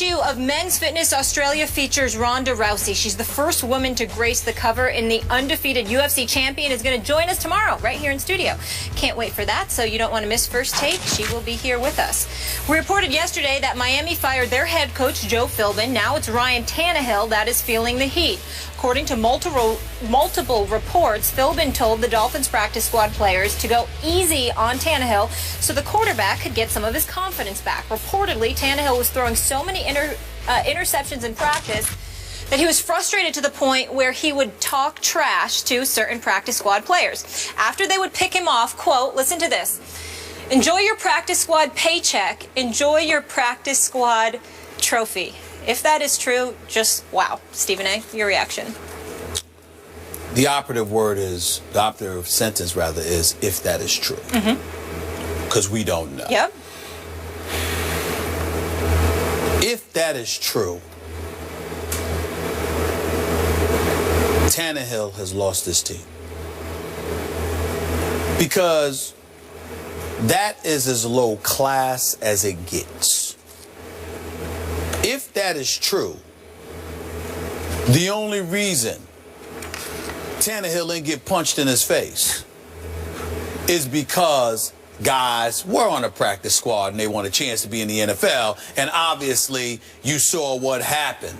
issue of Men's Fitness Australia features Ronda Rousey. She's the first woman to grace the cover, and the undefeated UFC champion is going to join us tomorrow right here in studio. Can't wait for that, so you don't want to miss First Take. She will be here with us. We reported yesterday that Miami fired their head coach, Joe Philbin. Now it's Ryan Tannehill that is feeling the heat. According to multiple reports, Philbin told the Dolphins practice squad players to go easy on Tannehill so the quarterback could get some of his confidence back. Reportedly, Tannehill was throwing so many interceptions in practice that he was frustrated to the point where he would talk trash to certain practice squad players. After they would pick him off, quote, listen to this, "Enjoy your practice squad paycheck. Enjoy your practice squad trophy." If that is true, just wow. Stephen A., your reaction? The operative word is, the operative sentence rather is, if that is true. Because we don't know. Yep. If that is true, Tannehill has lost this team. Because that is as low class as it gets. If that is true, the only reason Tannehill didn't get punched in his face is because guys were on a practice squad and they want a chance to be in the NFL, and obviously you saw what happened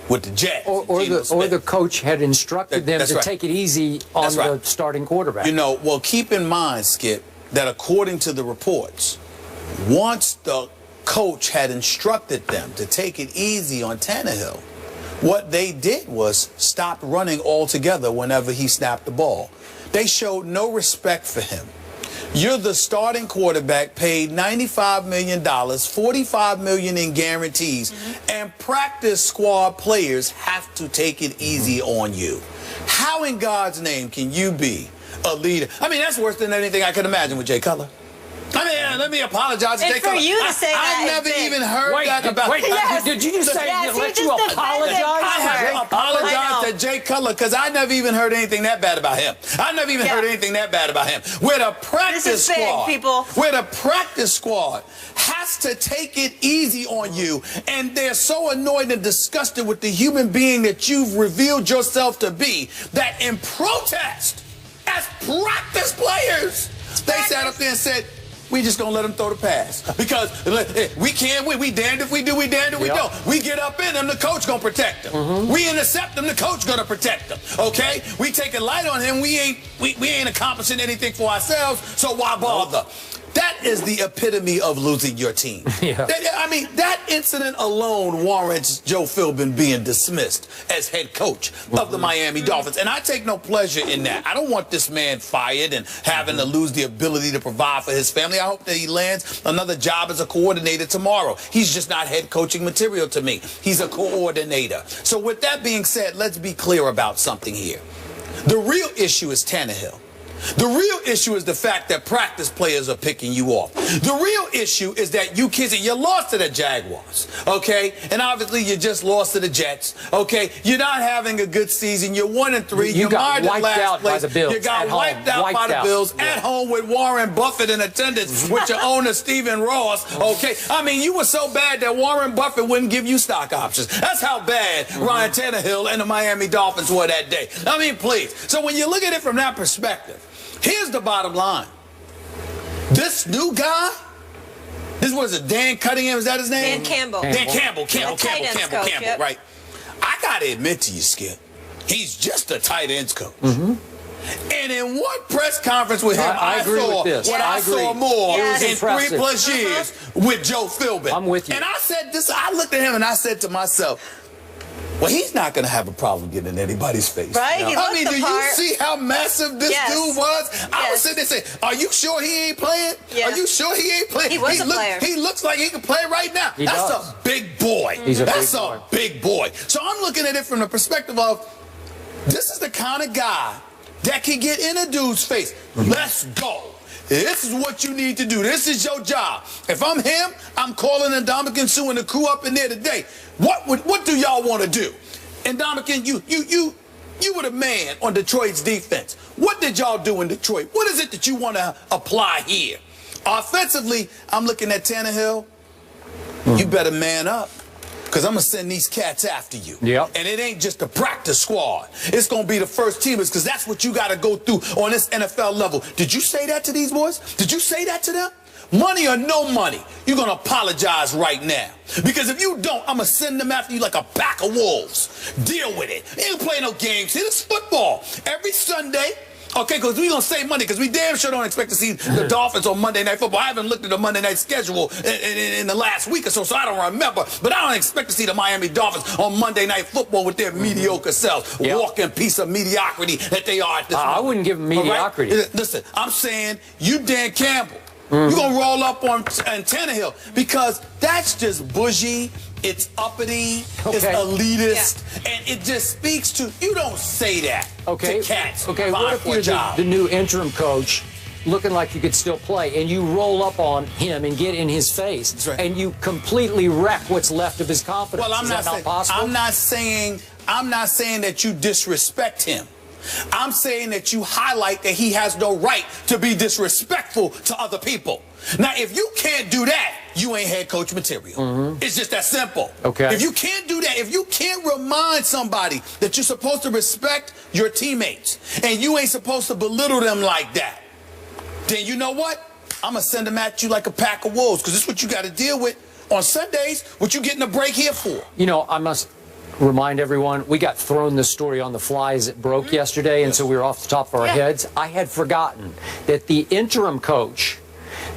with the Jets. Or the coach had instructed them to take it easy on the starting quarterback. You know, well, keep in mind, Skip, that according to the reports, once the coach had instructed them to take it easy on Tannehill, what they did was stop running altogether whenever he snapped the ball. They showed no respect for him. You're the starting quarterback, paid $95 million, $45 million in guarantees, and practice squad players have to take it easy on you. How in God's name can you be a leader? I mean, that's worse than anything I could imagine with Jay Cutler. I mean, let me apologize to Jay Cutler. And for you to say that, I've never even heard that about. Wait, did you just say let you apologize? I have to apologize to Jay Cutler because I never even heard anything that bad about him. I never even heard anything that bad about him. Where the practice squad, where the practice squad has to take it easy on you, and they're so annoyed and disgusted with the human being that you've revealed yourself to be, that in protest, as practice players, they sat up there and said, we just gonna let them throw the pass because we can't win. We damned if we do, we damned if we don't. We get up in them, the coach gonna protect them. We intercept them, the coach gonna protect them. Okay, we take a light on him. We ain't accomplishing anything for ourselves. So why bother? That is the epitome of losing your team. I mean, that incident alone warrants Joe Philbin being dismissed as head coach of the Miami Dolphins. And I take no pleasure in that. I don't want this man fired and having to lose the ability to provide for his family. I hope that he lands another job as a coordinator tomorrow. He's just not head coaching material to me. He's a coordinator. So with that being said, let's be clear about something here. The real issue is Tannehill. The real issue is the fact that practice players are picking you off. The real issue is that you kids, you lost to the Jaguars, okay? And obviously you just lost to the Jets, okay? You're not having a good season. You're 1-3. You got wiped out by the Bills. You got wiped out by the Bills at home with Warren Buffett in attendance with your owner, Stephen Ross, okay? I mean, you were so bad that Warren Buffett wouldn't give you stock options. That's how bad Ryan Tannehill and the Miami Dolphins were that day. I mean, please. So when you look at it from that perspective, here's the bottom line. This new guy, this was Dan Cunningham, is that his name? Dan Campbell. Dan Campbell, Yep. right. I got to admit to you, Skip, he's just a tight ends coach. And in one press conference with him, I saw more in 3+ years with Joe Philbin. I'm with you. And I said this, I looked at him and I said to myself, well, he's not going to have a problem getting in anybody's face. Right? I mean, do you see how massive this dude was? I was sitting there saying, are you sure he ain't playing? Are you sure he ain't playing? He was a player. He looks like he can play right now. That's a big boy. That's a big boy. So I'm looking at it from the perspective of, this is the kind of guy that can get in a dude's face. Let's go. This is what you need to do. This is your job. If I'm him, I'm calling Ndamukong Suh and the crew up in there today. What do y'all want to do? Ndamukong, you were the man on Detroit's defense. What did y'all do in Detroit? What is it that you want to apply here? Offensively, I'm looking at Tannehill. You better man up. because I'm going to send these cats after you. Yep. And it ain't just a practice squad. It's going to be the first teamers, because that's what you got to go through on this NFL level. Did you say that to these boys? Did you say that to them? Money or no money, you're going to apologize right now. Because if you don't, I'm going to send them after you like a pack of wolves. Deal with it. They ain't play no games. It's football. Every Sunday, okay, because we're going to save money, because we damn sure don't expect to see the Dolphins on Monday Night Football. I haven't looked at the Monday night schedule in the last week or so I don't remember. But I don't expect to see the Miami Dolphins on Monday Night Football with their mediocre selves. Yep. Walking piece of mediocrity that they are at this moment. I wouldn't give them mediocrity. Right? Listen, I'm saying you Dan Campbell. You're going to roll up on Tannehill, because that's just bougie, it's uppity, it's elitist, and it just speaks to, you don't say that to cats. Okay, what if you're the new interim coach, looking like you could still play, and you roll up on him and get in his face, and you completely wreck what's left of his confidence? Well, I'm not saying that you disrespect him. I'm saying that you highlight that he has no right to be disrespectful to other people. Now, if you can't do that, you ain't head coach material. It's just that simple. Okay. If you can't do that, if you can't remind somebody that you're supposed to respect your teammates and you ain't supposed to belittle them like that, then you know what? I'm going to send them at you like a pack of wolves, because this is what you got to deal with on Sundays, what you getting a break here for. You know, I must remind everyone, we got thrown this story on the fly as it broke yesterday, and so we were off the top of our heads. I had forgotten that the interim coach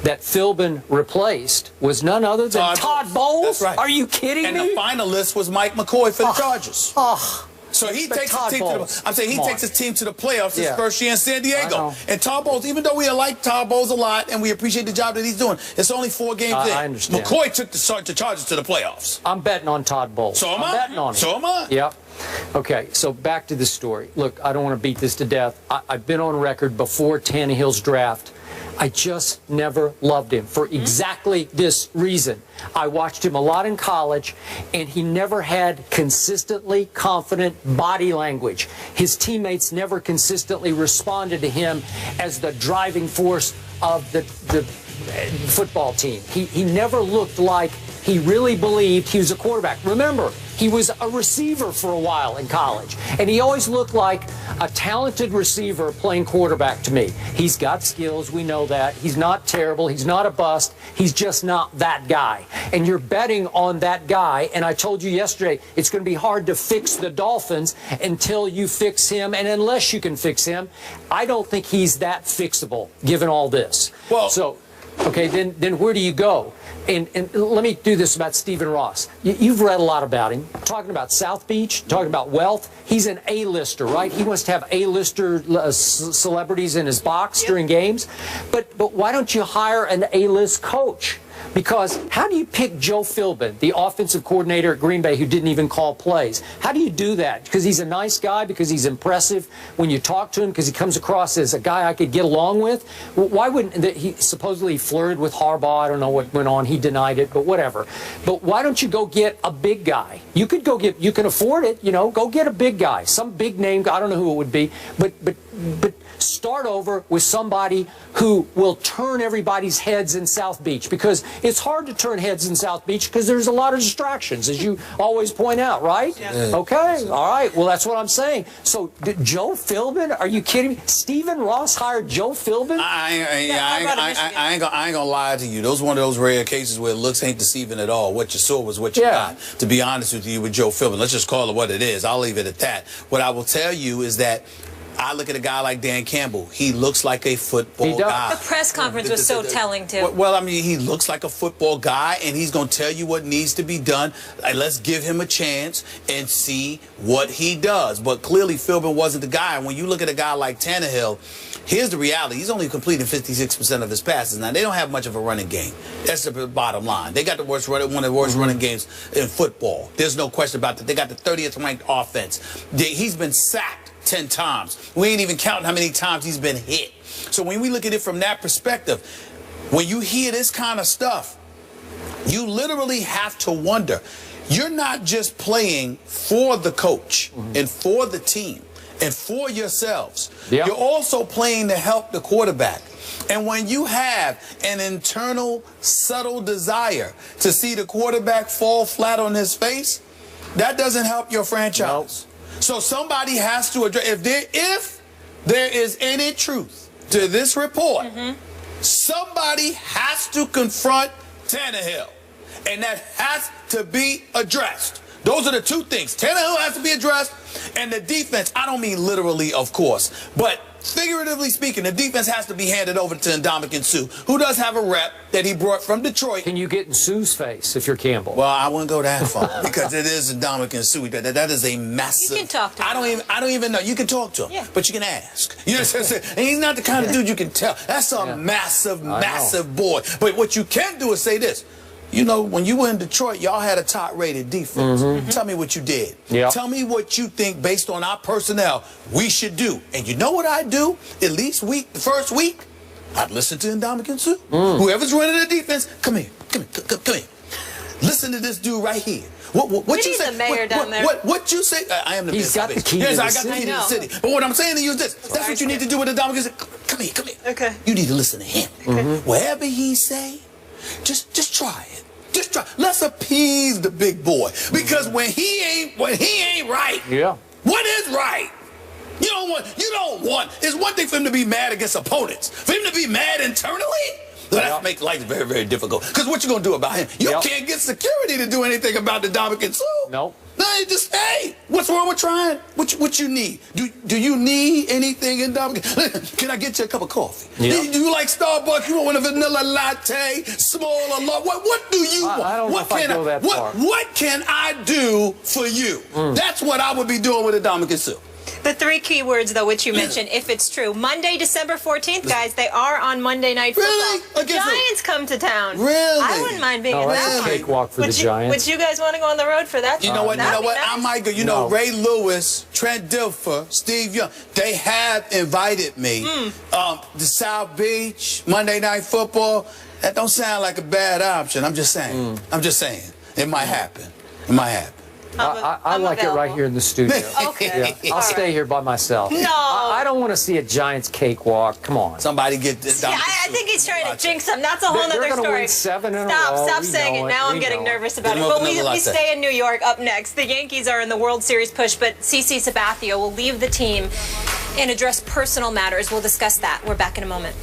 that Philbin replaced was none other than Todd Bowles. That's right. Are you kidding me? And the finalist was Mike McCoy for the Chargers. So he takes his team to the, I'm saying he takes his team to the playoffs his first year in San Diego. And Todd Bowles, even though we like Todd Bowles a lot and we appreciate the job that he's doing, it's only 4 games in. I understand. McCoy took the Chargers to the playoffs. I'm betting on Todd Bowles. So am I. I'm betting on him. So am I. Yep. Okay, so back to the story. Look, I don't want to beat this to death. I've been on record before Tannehill's draft. I just never loved him for exactly this reason. I watched him a lot in college, and he never had consistently confident body language. His teammates never consistently responded to him as the driving force of the football team. He never looked like he really believed he was a quarterback. Remember, he was a receiver for a while in college, and he always looked like a talented receiver playing quarterback to me. He's got skills, we know that. He's not terrible, he's not a bust, he's just not that guy. And you're betting on that guy, and I told you yesterday, it's going to be hard to fix the Dolphins until you fix him, and unless you can fix him, I don't think he's that fixable, given all this. Well, so, okay, then where do you go? And let me do this about Stephen Ross. You've read a lot about him. Talking about South Beach, talking about wealth. He's an A-lister, right? He wants to have A-lister celebrities in his box during games. But why don't you hire an A-list coach? Because how do you pick Joe Philbin, the offensive coordinator at Green Bay, who didn't even call plays? How do you do that? Because he's a nice guy, because he's impressive when you talk to him, because he comes across as a guy I could get along with? Why wouldn't he supposedly flirted with Harbaugh? I don't know what went on. He denied it, but whatever. But why don't you go get a big guy? You could go get, you can afford it, you know, go get a big guy, some big name. I don't know who it would be, but start over with somebody who will turn everybody's heads in South Beach, because it's hard to turn heads in South Beach because there's a lot of distractions, as you always point out, right? Yeah. Okay, all right, well, that's what I'm saying. So, Joe Philbin, are you kidding me? Stephen Ross hired Joe Philbin? I ain't gonna lie to you. Those one of those rare cases where looks ain't deceiving at all. What you saw was what you got. To be honest with you, with Joe Philbin, let's just call it what it is. I'll leave it at that. What I will tell you is that I look at a guy like Dan Campbell. He looks like a football guy. The press conference was so telling, too. Well, I mean, he looks like a football guy, and he's going to tell you what needs to be done. Let's give him a chance and see what he does. But clearly, Philbin wasn't the guy. And when you look at a guy like Tannehill, here's the reality. He's only completing 56% of his passes. Now, they don't have much of a running game. That's the bottom line. They got the worst one of the worst running games in football. There's no question about that. They got the 30th ranked offense. He's been sacked 10 times. We ain't even counting how many times he's been hit. So when we look at it from that perspective, when you hear this kind of stuff, you literally have to wonder. You're not just playing for the coach and for the team and for yourselves. Yeah. You're also playing to help the quarterback. And when you have an internal, subtle desire to see the quarterback fall flat on his face, that doesn't help your franchise. Nope. So somebody has to address, if there is any truth to this report, somebody has to confront Tannehill. And that has to be addressed. Those are the two things. Tannehill has to be addressed, and the defense, I don't mean literally, of course, but figuratively speaking, the defense has to be handed over to Ndamukong Suh, who does have a rep that he brought from Detroit. Can you get in Suh's face if you're Campbell? Well, I wouldn't go that far because it is Ndamukong Suh. That is a massive. You can talk to him. I don't even know. You can talk to him, but you can ask. You know what I'm saying? And he's not the kind of dude you can tell. That's a massive boy. But what you can do is say this. You know, when you were in Detroit, y'all had a top-rated defense. Tell me what you did. Tell me what you think, based on our personnel, we should do. And you know what I do? At least the first week, I'd listen to Ndamukong Suh. Whoever's running the defense, come here. Listen to this dude right here. What you say? The mayor down there. What you say? I am the He's got the key to the city. Yes, I got the key to the city. But what I'm saying to you is this. That's what you need to do with Ndamukong Suh. Come here. Okay. You need to listen to him. Whatever he say, just try it. Just try. Let's appease the big boy, because when he ain't right, what is right? You don't want. It's one thing for him to be mad against opponents. For him to be mad internally, that makes life very, very difficult. Because what you gonna do about him? You can't get security to do anything about the Ndamukong Suh. Nope. No, you just, hey, what's wrong with trying? What you need? Do you need anything in Ndamukong? Can I get you a cup of coffee? Do you like Starbucks? You want a vanilla latte, small or large? What do you want? I don't know if I go that far. What can I do for you? That's what I would be doing with Ndamukong Suh. The three key words, though, which you mentioned, if it's true. Monday, December 14th, guys, they are on Monday Night Football. Really? Giants come to town. Really? I wouldn't mind being in that. That's a cakewalk for the Giants. Would you guys want to go on the road for that? You know what? Nice. I might go. You know, Ray Lewis, Trent Dilfer, Steve Young, they have invited me. The South Beach, Monday Night Football, that don't sound like a bad option. I'm just saying. It might happen. I like it right here in the studio. Okay. I'll stay here by myself. No. I don't want to see a Giants cakewalk. Come on. Somebody get this. I think he's trying to jinx them. That's a whole other They're story. Win 7 in a row. Stop saying it. Now I'm getting nervous about it. But we stay in New York up next. The Yankees are in the World Series push, but CC Sabathia will leave the team and address personal matters. We'll discuss that. We're back in a moment.